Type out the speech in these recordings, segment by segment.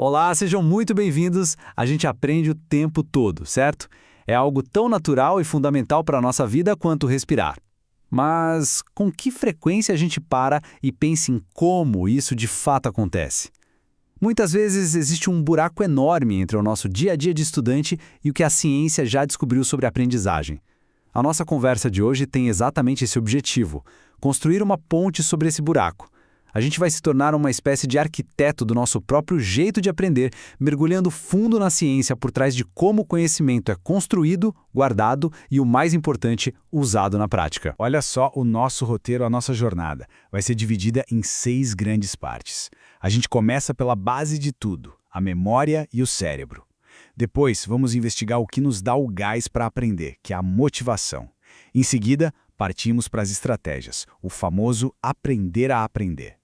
Olá, sejam muito bem-vindos. A gente aprende o tempo todo, certo? É algo tão natural e fundamental para a nossa vida quanto respirar. Mas com que frequência a gente para e pensa em como isso de fato acontece? Muitas vezes existe um buraco enorme entre o nosso dia a dia de estudante e o que a ciência já descobriu sobre a aprendizagem. A nossa conversa de hoje tem exatamente esse objetivo: construir uma ponte sobre esse buraco. A gente vai se tornar uma espécie de arquiteto do nosso próprio jeito de aprender, mergulhando fundo na ciência por trás de como o conhecimento é construído, guardado e, o mais importante, usado na prática. Olha só o nosso roteiro, a nossa jornada. Vai ser dividida em 6 grandes partes. A gente começa pela base de tudo, a memória e o cérebro. Depois, vamos investigar o que nos dá o gás para aprender, que é a motivação. Em seguida, partimos para as estratégias, o famoso aprender a aprender.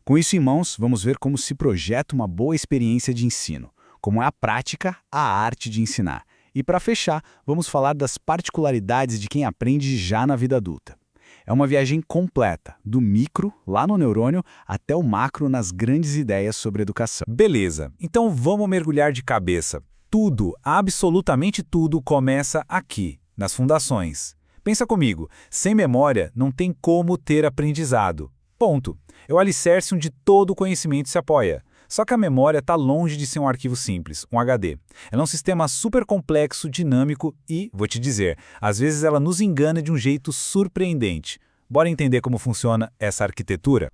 Com isso em mãos, vamos ver como se projeta uma boa experiência de ensino, como é a prática, a arte de ensinar. E para fechar, vamos falar das particularidades de quem aprende já na vida adulta. É uma viagem completa, do micro, lá no neurônio, até o macro nas grandes ideias sobre educação. Beleza, então vamos mergulhar de cabeça. Tudo, absolutamente tudo, começa aqui, nas fundações. Pensa comigo, sem memória não tem como ter aprendizado. Ponto. É o alicerce onde todo o conhecimento se apoia. Só que a memória está longe de ser um arquivo simples, um HD. Ela é um sistema super complexo, dinâmico e, vou te dizer, às vezes ela nos engana de um jeito surpreendente. Bora entender como funciona essa arquitetura?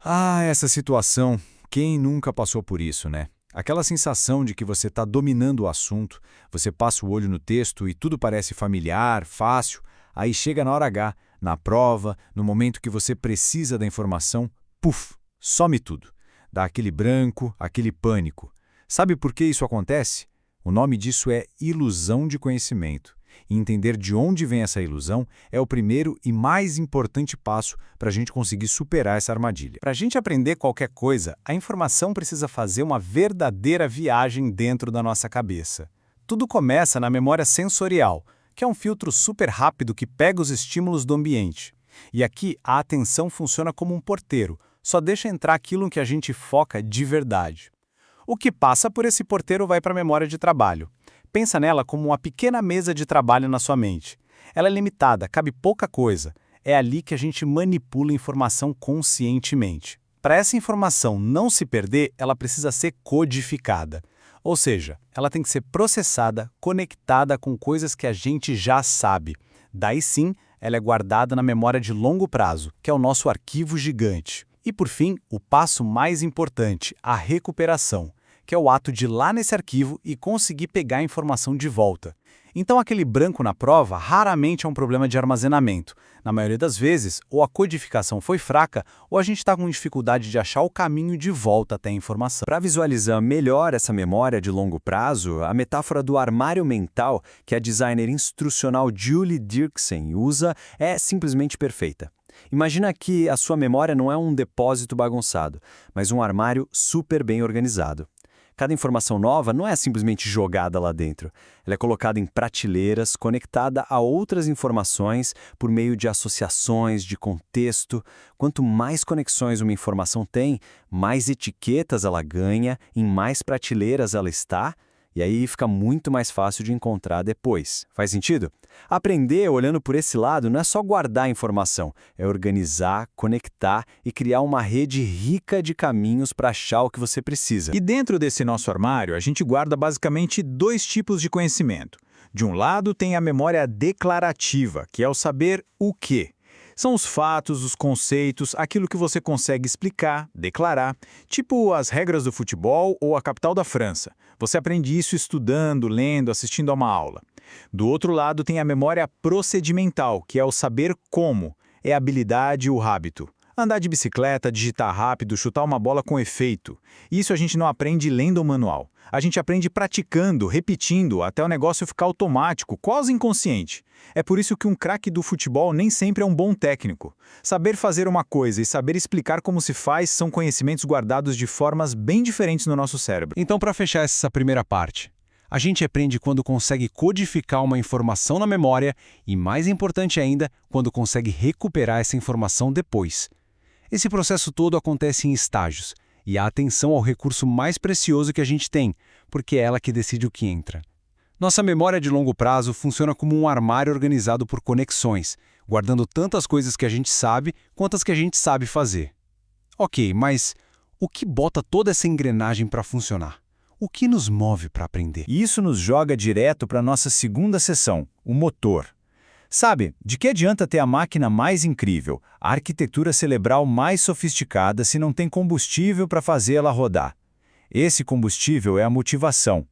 Essa situação, quem nunca passou por isso, né? Aquela sensação de que você está dominando o assunto, você passa o olho no texto e tudo parece familiar, fácil, aí chega na hora H, na prova, no momento que você precisa da informação, puf, some tudo. Dá aquele branco, aquele pânico. Sabe por que isso acontece? O nome disso é ilusão de conhecimento. E entender de onde vem essa ilusão é o primeiro e mais importante passo para a gente conseguir superar essa armadilha. Para a gente aprender qualquer coisa, a informação precisa fazer uma verdadeira viagem dentro da nossa cabeça. Tudo começa na memória sensorial, que é um filtro super rápido que pega os estímulos do ambiente. E aqui a atenção funciona como um porteiro, só deixa entrar aquilo em que a gente foca de verdade. O que passa por esse porteiro vai para a memória de trabalho. Pensa nela como uma pequena mesa de trabalho na sua mente. Ela é limitada, cabe pouca coisa. É ali que a gente manipula a informação conscientemente. Para essa informação não se perder, ela precisa ser codificada. Ou seja, ela tem que ser processada, conectada com coisas que a gente já sabe. Daí sim, ela é guardada na memória de longo prazo, que é o nosso arquivo gigante. E por fim, o passo mais importante, a recuperação, que é o ato de ir lá nesse arquivo e conseguir pegar a informação de volta. Então aquele branco na prova raramente é um problema de armazenamento. Na maioria das vezes, ou a codificação foi fraca, ou a gente está com dificuldade de achar o caminho de volta até a informação. Para visualizar melhor essa memória de longo prazo, a metáfora do armário mental que a designer instrucional Julie Dirksen usa é simplesmente perfeita. Imagina que a sua memória não é um depósito bagunçado, mas um armário super bem organizado. Cada informação nova não é simplesmente jogada lá dentro. Ela é colocada em prateleiras, conectada a outras informações por meio de associações, de contexto. Quanto mais conexões uma informação tem, mais etiquetas ela ganha, em mais prateleiras ela está, e aí fica muito mais fácil de encontrar depois. Faz sentido? Aprender olhando por esse lado não é só guardar a informação, é organizar, conectar e criar uma rede rica de caminhos para achar o que você precisa. E dentro desse nosso armário, a gente guarda basicamente 2 tipos de conhecimento. De um lado tem a memória declarativa, que é o saber o quê. São os fatos, os conceitos, aquilo que você consegue explicar, declarar, tipo as regras do futebol ou a capital da França. Você aprende isso estudando, lendo, assistindo a uma aula. Do outro lado tem a memória procedimental, que é o saber como, é a habilidade e o hábito. Andar de bicicleta, digitar rápido, chutar uma bola com efeito. Isso a gente não aprende lendo o manual. A gente aprende praticando, repetindo, até o negócio ficar automático, quase inconsciente. É por isso que um craque do futebol nem sempre é um bom técnico. Saber fazer uma coisa e saber explicar como se faz são conhecimentos guardados de formas bem diferentes no nosso cérebro. Então, para fechar essa primeira parte, a gente aprende quando consegue codificar uma informação na memória e, mais importante ainda, quando consegue recuperar essa informação depois. Esse processo todo acontece em estágios, e a atenção ao recurso mais precioso que a gente tem, porque é ela que decide o que entra. Nossa memória de longo prazo funciona como um armário organizado por conexões, guardando tantas coisas que a gente sabe quanto as que a gente sabe fazer. Ok, mas o que bota toda essa engrenagem para funcionar? O que nos move para aprender? E isso nos joga direto para a nossa segunda seção, o motor. Sabe, de que adianta ter a máquina mais incrível, a arquitetura cerebral mais sofisticada se não tem combustível para fazê-la rodar? Esse combustível é a motivação.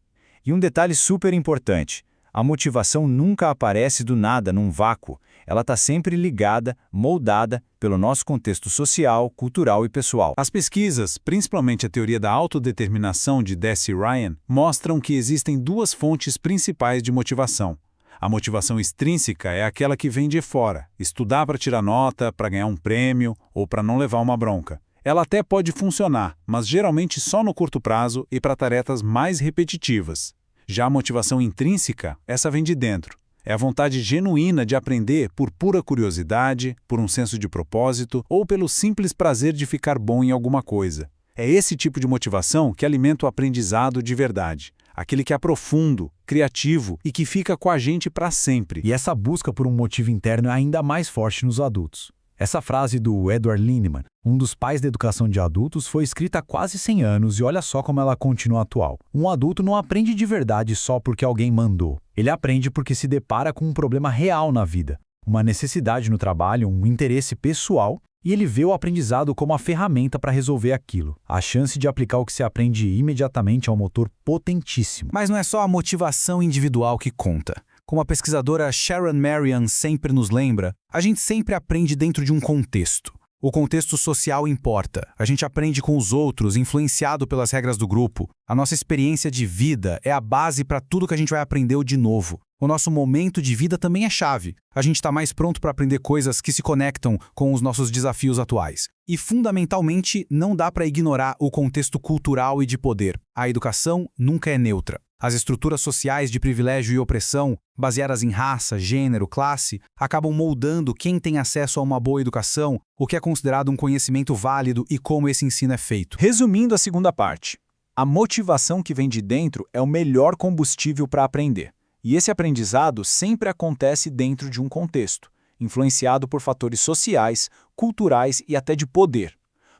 E um detalhe super importante, a motivação nunca aparece do nada num vácuo. Ela está sempre ligada, moldada pelo nosso contexto social, cultural e pessoal. As pesquisas, principalmente a teoria da autodeterminação de Deci Ryan, mostram que existem duas fontes principais de motivação. A motivação extrínseca é aquela que vem de fora, estudar para tirar nota, para ganhar um prêmio ou para não levar uma bronca. Ela até pode funcionar, mas geralmente só no curto prazo e para tarefas mais repetitivas. Já a motivação intrínseca, essa vem de dentro. É a vontade genuína de aprender por pura curiosidade, por um senso de propósito ou pelo simples prazer de ficar bom em alguma coisa. É esse tipo de motivação que alimenta o aprendizado de verdade. Aquele que é profundo, criativo e que fica com a gente para sempre. E essa busca por um motivo interno é ainda mais forte nos adultos. Essa frase do Edward Linneman, um dos pais da educação de adultos, foi escrita há quase 100 anos e olha só como ela continua atual. Um adulto não aprende de verdade só porque alguém mandou. Ele aprende porque se depara com um problema real na vida, uma necessidade no trabalho, um interesse pessoal, e ele vê o aprendizado como a ferramenta para resolver aquilo. A chance de aplicar o que se aprende imediatamente é um motor potentíssimo. Mas não é só a motivação individual que conta. Como a pesquisadora Sharon Marion sempre nos lembra, a gente sempre aprende dentro de um contexto. O contexto social importa. A gente aprende com os outros, influenciado pelas regras do grupo. A nossa experiência de vida é a base para tudo que a gente vai aprender de novo. O nosso momento de vida também é chave. A gente está mais pronto para aprender coisas que se conectam com os nossos desafios atuais. E, fundamentalmente, não dá para ignorar o contexto cultural e de poder. A educação nunca é neutra. As estruturas sociais de privilégio e opressão, baseadas em raça, gênero, classe, acabam moldando quem tem acesso a uma boa educação, o que é considerado um conhecimento válido e como esse ensino é feito. Resumindo a segunda parte, a motivação que vem de dentro é o melhor combustível para aprender. E esse aprendizado sempre acontece dentro de um contexto, influenciado por fatores sociais, culturais e até de poder.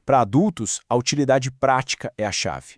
Para adultos, a utilidade prática é a chave.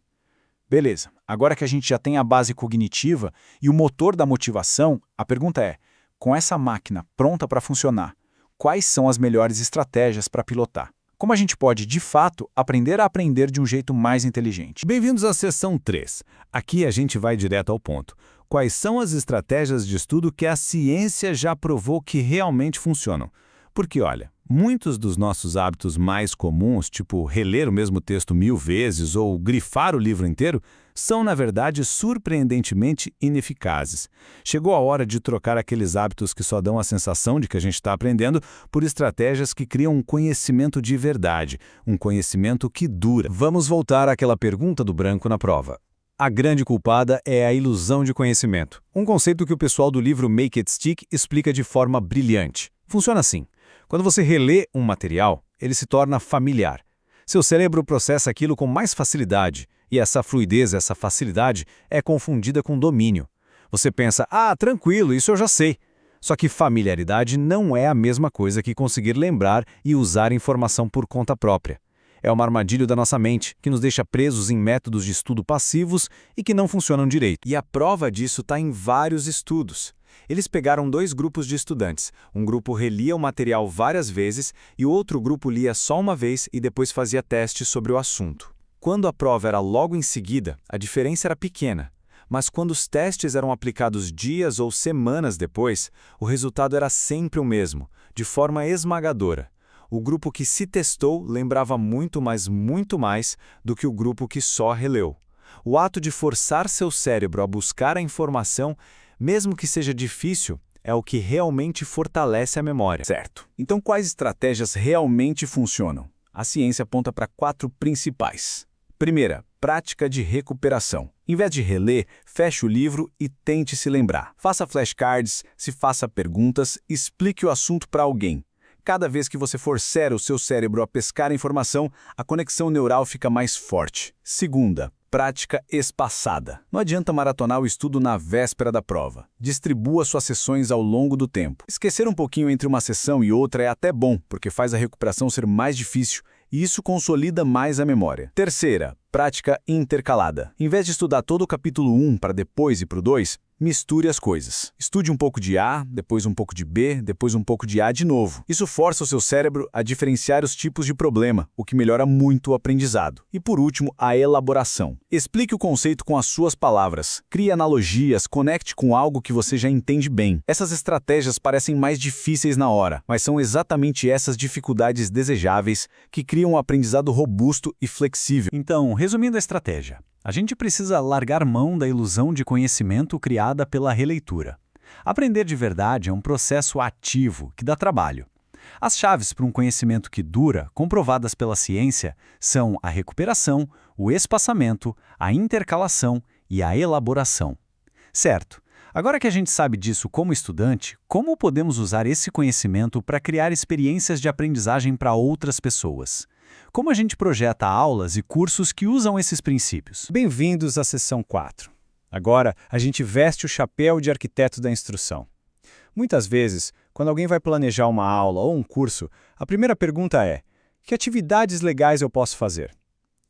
Beleza, agora que a gente já tem a base cognitiva e o motor da motivação, a pergunta é, com essa máquina pronta para funcionar, quais são as melhores estratégias para pilotar? Como a gente pode, de fato, aprender a aprender de um jeito mais inteligente? Bem-vindos à seção 3. Aqui a gente vai direto ao ponto. Quais são as estratégias de estudo que a ciência já provou que realmente funcionam? Porque, olha, muitos dos nossos hábitos mais comuns, tipo reler o mesmo texto 1000 vezes ou grifar o livro inteiro, são, na verdade, surpreendentemente ineficazes. Chegou a hora de trocar aqueles hábitos que só dão a sensação de que a gente está aprendendo por estratégias que criam um conhecimento de verdade, um conhecimento que dura. Vamos voltar àquela pergunta do branco na prova. A grande culpada é a ilusão de conhecimento, um conceito que o pessoal do livro Make It Stick explica de forma brilhante. Funciona assim. Quando você relê um material, ele se torna familiar. Seu cérebro processa aquilo com mais facilidade, e essa fluidez, essa facilidade, é confundida com domínio. Você pensa, tranquilo, isso eu já sei. Só que familiaridade não é a mesma coisa que conseguir lembrar e usar informação por conta própria. É uma armadilha da nossa mente, que nos deixa presos em métodos de estudo passivos e que não funcionam direito. E a prova disso está em vários estudos. Eles pegaram 2 grupos de estudantes. Um grupo relia o material várias vezes e o outro grupo lia só uma vez e depois fazia testes sobre o assunto. Quando a prova era logo em seguida, a diferença era pequena. Mas quando os testes eram aplicados dias ou semanas depois, o resultado era sempre o mesmo, de forma esmagadora. O grupo que se testou lembrava muito mais do que o grupo que só releu. O ato de forçar seu cérebro a buscar a informação, mesmo que seja difícil, é o que realmente fortalece a memória. Certo. Então, quais estratégias realmente funcionam? A ciência aponta para 4 principais. Primeira, prática de recuperação. Em vez de reler, feche o livro e tente se lembrar. Faça flashcards, se faça perguntas, explique o assunto para alguém. Cada vez que você forçar o seu cérebro a pescar informação, a conexão neural fica mais forte. Segunda, prática espaçada. Não adianta maratonar o estudo na véspera da prova. Distribua suas sessões ao longo do tempo. Esquecer um pouquinho entre uma sessão e outra é até bom, porque faz a recuperação ser mais difícil e isso consolida mais a memória. Terceira, prática intercalada. Em vez de estudar todo o capítulo 1 para depois ir para o 2, misture as coisas. Estude um pouco de A, depois um pouco de B, depois um pouco de A de novo. Isso força o seu cérebro a diferenciar os tipos de problema, o que melhora muito o aprendizado. E por último, a elaboração. Explique o conceito com as suas palavras. Crie analogias, conecte com algo que você já entende bem. Essas estratégias parecem mais difíceis na hora, mas são exatamente essas dificuldades desejáveis que criam um aprendizado robusto e flexível. Então, resumindo a estratégia, a gente precisa largar mão da ilusão de conhecimento criada pela releitura. Aprender de verdade é um processo ativo que dá trabalho. As chaves para um conhecimento que dura, comprovadas pela ciência, são a recuperação, o espaçamento, a intercalação e a elaboração. Certo. Agora que a gente sabe disso como estudante, como podemos usar esse conhecimento para criar experiências de aprendizagem para outras pessoas? Como a gente projeta aulas e cursos que usam esses princípios? Bem-vindos à sessão 4. Agora, a gente veste o chapéu de arquiteto da instrução. Muitas vezes, quando alguém vai planejar uma aula ou um curso, a primeira pergunta é: que atividades legais eu posso fazer?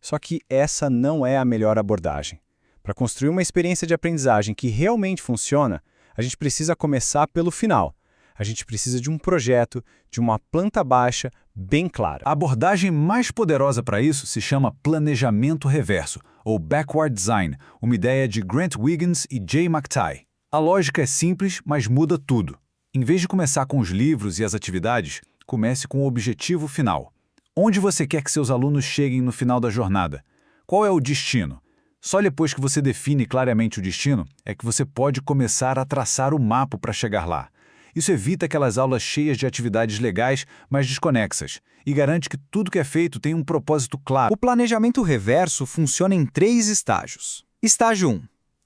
Só que essa não é a melhor abordagem. Para construir uma experiência de aprendizagem que realmente funciona, a gente precisa começar pelo final. A gente precisa de um projeto, de uma planta baixa bem clara. A abordagem mais poderosa para isso se chama planejamento reverso, ou backward design, uma ideia de Grant Wiggins e Jay McTighe. A lógica é simples, mas muda tudo. Em vez de começar com os livros e as atividades, comece com o objetivo final. Onde você quer que seus alunos cheguem no final da jornada? Qual é o destino? Só depois que você define claramente o destino, é que você pode começar a traçar o mapa para chegar lá. Isso evita aquelas aulas cheias de atividades legais, mas desconexas, e garante que tudo que é feito tem um propósito claro. O planejamento reverso funciona em 3 estágios. Estágio 1.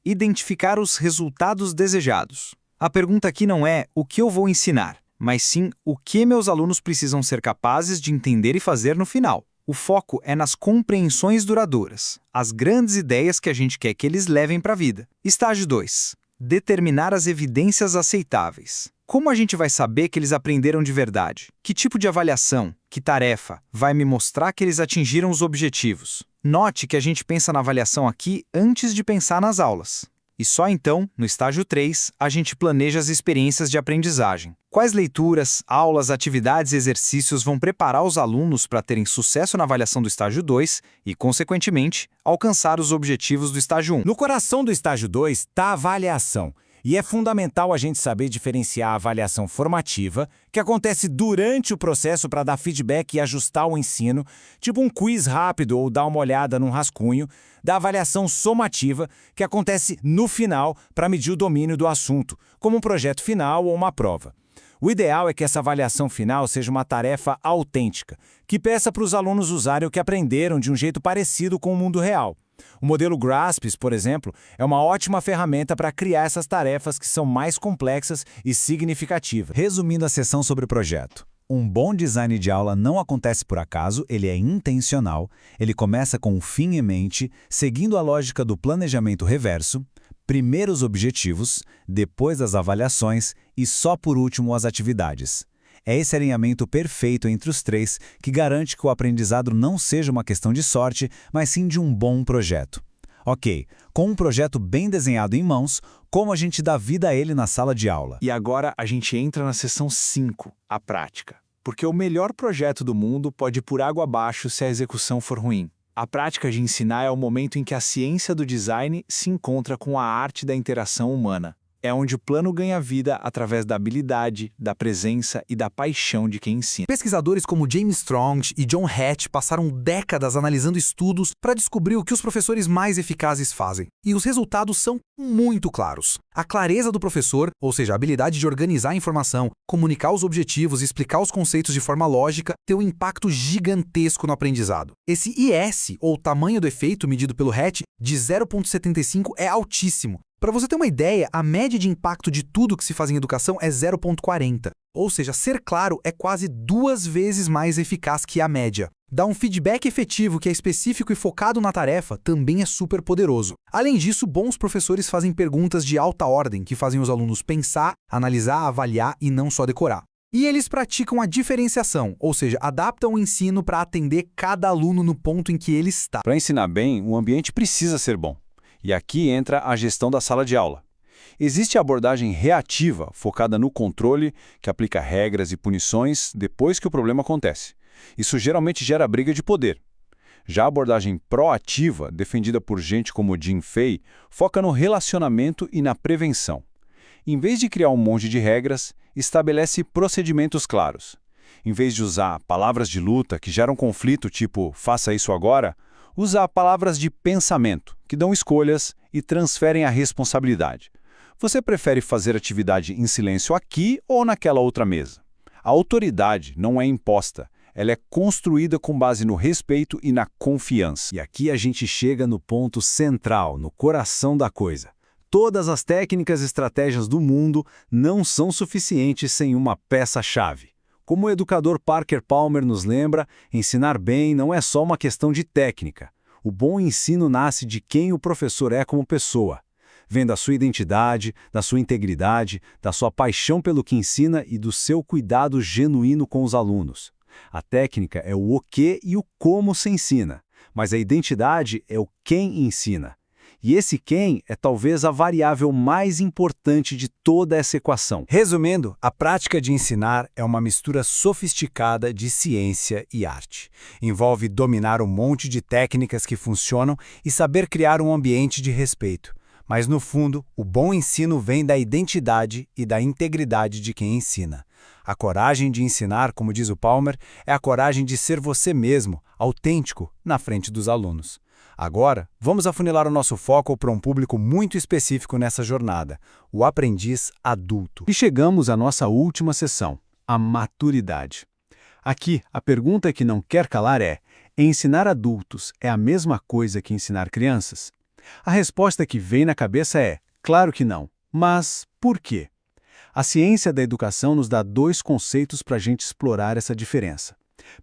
Identificar os resultados desejados. A pergunta aqui não é o que eu vou ensinar, mas sim o que meus alunos precisam ser capazes de entender e fazer no final. O foco é nas compreensões duradouras, as grandes ideias que a gente quer que eles levem para a vida. Estágio 2. Determinar as evidências aceitáveis. Como a gente vai saber que eles aprenderam de verdade? Que tipo de avaliação, que tarefa, vai me mostrar que eles atingiram os objetivos? Note que a gente pensa na avaliação aqui antes de pensar nas aulas. E só então, no estágio 3, a gente planeja as experiências de aprendizagem. Quais leituras, aulas, atividades e exercícios vão preparar os alunos para terem sucesso na avaliação do estágio 2 e, consequentemente, alcançar os objetivos do estágio 1? No coração do estágio 2 está a avaliação. E é fundamental a gente saber diferenciar a avaliação formativa, que acontece durante o processo para dar feedback e ajustar o ensino, tipo um quiz rápido ou dar uma olhada num rascunho, da avaliação somativa, que acontece no final para medir o domínio do assunto, como um projeto final ou uma prova. O ideal é que essa avaliação final seja uma tarefa autêntica, que peça para os alunos usarem o que aprenderam de um jeito parecido com o mundo real. O modelo GRASPS, por exemplo, é uma ótima ferramenta para criar essas tarefas que são mais complexas e significativas. Resumindo a sessão sobre o projeto. Um bom design de aula não acontece por acaso, ele é intencional, ele começa com um fim em mente, seguindo a lógica do planejamento reverso, primeiro os objetivos, depois as avaliações e só por último as atividades. É esse alinhamento perfeito entre os 3 que garante que o aprendizado não seja uma questão de sorte, mas sim de um bom projeto. Ok, com um projeto bem desenhado em mãos, como a gente dá vida a ele na sala de aula? E agora a gente entra na sessão 5, a prática. Porque o melhor projeto do mundo pode ir por água abaixo se a execução for ruim. A prática de ensinar é o momento em que a ciência do design se encontra com a arte da interação humana. É onde o plano ganha vida através da habilidade, da presença e da paixão de quem ensina. Pesquisadores como James Strong e John Hatch passaram décadas analisando estudos para descobrir o que os professores mais eficazes fazem. E os resultados são muito claros. A clareza do professor, ou seja, a habilidade de organizar a informação, comunicar os objetivos e explicar os conceitos de forma lógica, tem um impacto gigantesco no aprendizado. Esse IS, ou tamanho do efeito medido pelo Hatch, de 0,75 é altíssimo. Para você ter uma ideia, a média de impacto de tudo que se faz em educação é 0,40. Ou seja, ser claro é quase 2 vezes mais eficaz que a média. Dar um feedback efetivo que é específico e focado na tarefa também é super poderoso. Além disso, bons professores fazem perguntas de alta ordem que fazem os alunos pensar, analisar, avaliar e não só decorar. E eles praticam a diferenciação, ou seja, adaptam o ensino para atender cada aluno no ponto em que ele está. Para ensinar bem, o ambiente precisa ser bom. E aqui entra a gestão da sala de aula. Existe a abordagem reativa, focada no controle, que aplica regras e punições depois que o problema acontece. Isso geralmente gera briga de poder. Já a abordagem proativa, defendida por gente como Jim Fay, foca no relacionamento e na prevenção. Em vez de criar um monte de regras, estabelece procedimentos claros. Em vez de usar palavras de luta que geram conflito, tipo faça isso agora, usa palavras de pensamento, que dão escolhas e transferem a responsabilidade. Você prefere fazer atividade em silêncio aqui ou naquela outra mesa? A autoridade não é imposta, ela é construída com base no respeito e na confiança. E aqui a gente chega no ponto central, no coração da coisa. Todas as técnicas e estratégias do mundo não são suficientes sem uma peça-chave. Como o educador Parker Palmer nos lembra, ensinar bem não é só uma questão de técnica. O bom ensino nasce de quem o professor é como pessoa. Vem da sua identidade, da sua integridade, da sua paixão pelo que ensina e do seu cuidado genuíno com os alunos. A técnica é o que e o como se ensina, mas a identidade é o quem ensina. E esse quem é talvez a variável mais importante de toda essa equação. Resumindo, a prática de ensinar é uma mistura sofisticada de ciência e arte. Envolve dominar um monte de técnicas que funcionam e saber criar um ambiente de respeito. Mas, no fundo, o bom ensino vem da identidade e da integridade de quem ensina. A coragem de ensinar, como diz o Palmer, é a coragem de ser você mesmo, autêntico, na frente dos alunos. Agora, vamos afunilar o nosso foco para um público muito específico nessa jornada, o aprendiz adulto. E chegamos à nossa última sessão, a maturidade. Aqui, a pergunta que não quer calar é: ensinar adultos é a mesma coisa que ensinar crianças? A resposta que vem na cabeça é: claro que não. Mas por quê? A ciência da educação nos dá 2 conceitos para a gente explorar essa diferença.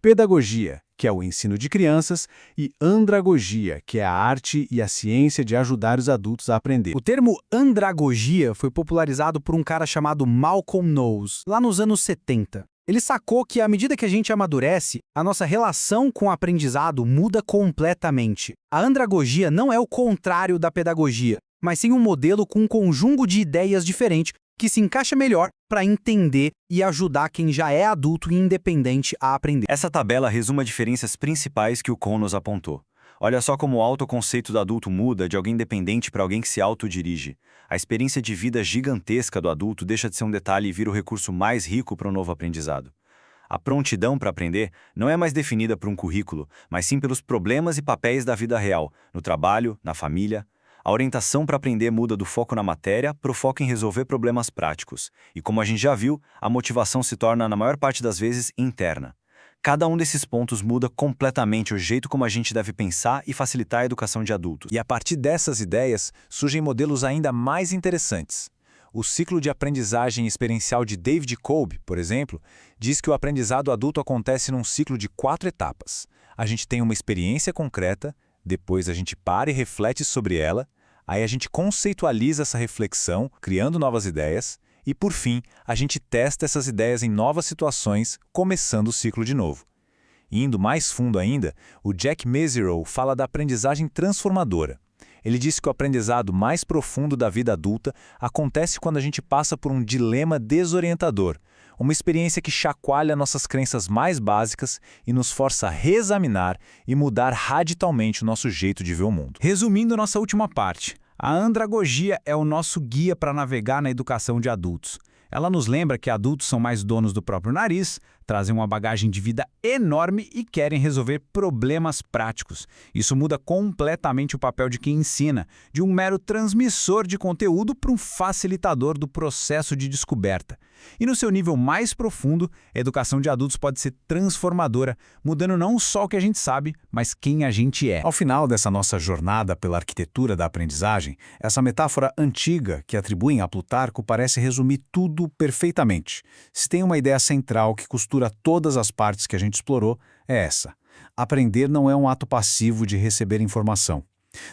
Pedagogia, que é o ensino de crianças, e andragogia, que é a arte e a ciência de ajudar os adultos a aprender. O termo andragogia foi popularizado por um cara chamado Malcolm Knowles, lá nos anos 70. Ele sacou que, à medida que a gente amadurece, a nossa relação com o aprendizado muda completamente. A andragogia não é o contrário da pedagogia, mas sim um modelo com um conjunto de ideias diferente que se encaixa melhor para entender e ajudar quem já é adulto e independente a aprender. Essa tabela resume as diferenças principais que o Kohn nos apontou. Olha só como o autoconceito do adulto muda de alguém dependente para alguém que se autodirige. A experiência de vida gigantesca do adulto deixa de ser um detalhe e vira o recurso mais rico para um novo aprendizado. A prontidão para aprender não é mais definida por um currículo, mas sim pelos problemas e papéis da vida real, no trabalho, na família. A orientação para aprender muda do foco na matéria para o foco em resolver problemas práticos. E como a gente já viu, a motivação se torna, na maior parte das vezes, interna. Cada um desses pontos muda completamente o jeito como a gente deve pensar e facilitar a educação de adultos. E a partir dessas ideias, surgem modelos ainda mais interessantes. O ciclo de aprendizagem experiencial de David Kolb, por exemplo, diz que o aprendizado adulto acontece num ciclo de 4 etapas. A gente tem uma experiência concreta, depois a gente para e reflete sobre ela, aí a gente conceitualiza essa reflexão, criando novas ideias, e, por fim, a gente testa essas ideias em novas situações, começando o ciclo de novo. Indo mais fundo ainda, o Jack Mezirow fala da aprendizagem transformadora. Ele diz que o aprendizado mais profundo da vida adulta acontece quando a gente passa por um dilema desorientador, uma experiência que chacoalha nossas crenças mais básicas e nos força a reexaminar e mudar radicalmente o nosso jeito de ver o mundo. Resumindo nossa última parte, a andragogia é o nosso guia para navegar na educação de adultos. Ela nos lembra que adultos são mais donos do próprio nariz, trazem uma bagagem de vida enorme e querem resolver problemas práticos. Isso muda completamente o papel de quem ensina, de um mero transmissor de conteúdo para um facilitador do processo de descoberta. E no seu nível mais profundo, a educação de adultos pode ser transformadora, mudando não só o que a gente sabe, mas quem a gente é. Ao final dessa nossa jornada pela arquitetura da aprendizagem, essa metáfora antiga que atribuem a Plutarco parece resumir tudo perfeitamente. Se tem uma ideia central que costura todas as partes que a gente explorou, é essa. Aprender não é um ato passivo de receber informação.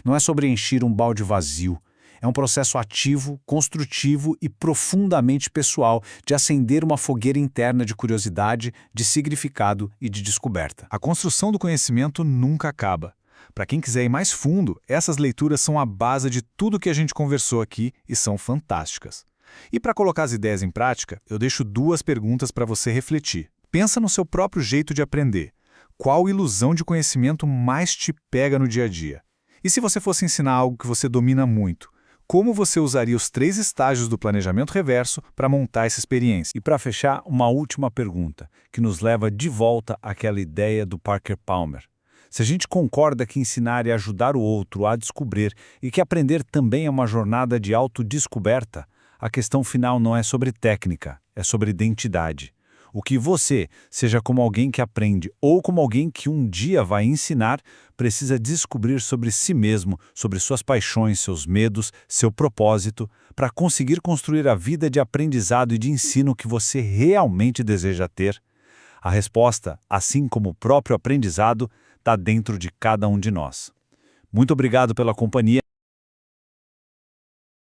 Não é sobre encher um balde vazio. É um processo ativo, construtivo e profundamente pessoal de acender uma fogueira interna de curiosidade, de significado e de descoberta. A construção do conhecimento nunca acaba. Para quem quiser ir mais fundo, essas leituras são a base de tudo que a gente conversou aqui e são fantásticas. E para colocar as ideias em prática, eu deixo 2 perguntas para você refletir. Pensa no seu próprio jeito de aprender. Qual ilusão de conhecimento mais te pega no dia a dia? E se você fosse ensinar algo que você domina muito, como você usaria os 3 estágios do planejamento reverso para montar essa experiência? E para fechar, uma última pergunta, que nos leva de volta àquela ideia do Parker Palmer. Se a gente concorda que ensinar é ajudar o outro a descobrir e que aprender também é uma jornada de autodescoberta, a questão final não é sobre técnica, é sobre identidade. O que você, seja como alguém que aprende ou como alguém que um dia vai ensinar, precisa descobrir sobre si mesmo, sobre suas paixões, seus medos, seu propósito, para conseguir construir a vida de aprendizado e de ensino que você realmente deseja ter. A resposta, assim como o próprio aprendizado, está dentro de cada um de nós. Muito obrigado pela companhia.